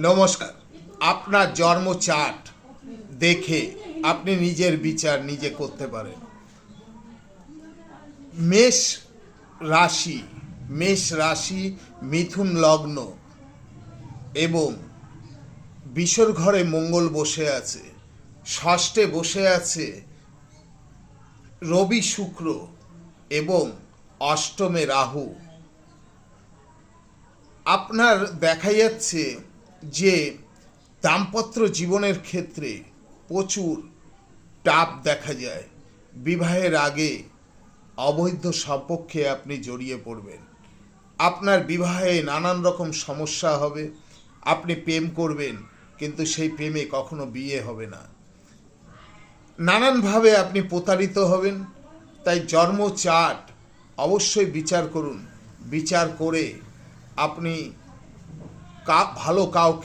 নমস্কার। আপনার জন্ম চার্ট দেখে আপনি নিজের বিচার নিজে করতে পারেন। মেষ রাশি মিথুন লগ্ন এবং বিষর ঘরে মঙ্গল বসে আছে, ষষ্ঠে বসে আছে রবি শুক্র এবং অষ্টমে রাহু। আপনার দেখা যাচ্ছে যে দাম্পত্য জীবনের ক্ষেত্রে প্রচুর টাপ দেখা যায়। বিবাহের আগে অবৈধ সম্পর্কে আপনি জড়িয়ে পড়বেন। আপনার বিবাহে নানান রকম সমস্যা হবে। আপনি প্রেম করবেন, কিন্তু সেই প্রেমে কখনো বিয়ে হবে না। নানানভাবে আপনি প্রতারিত হবেন। তাই জন্ম চার্ট অবশ্যই বিচার করুন। বিচার করে আপনি ভালো কাউকে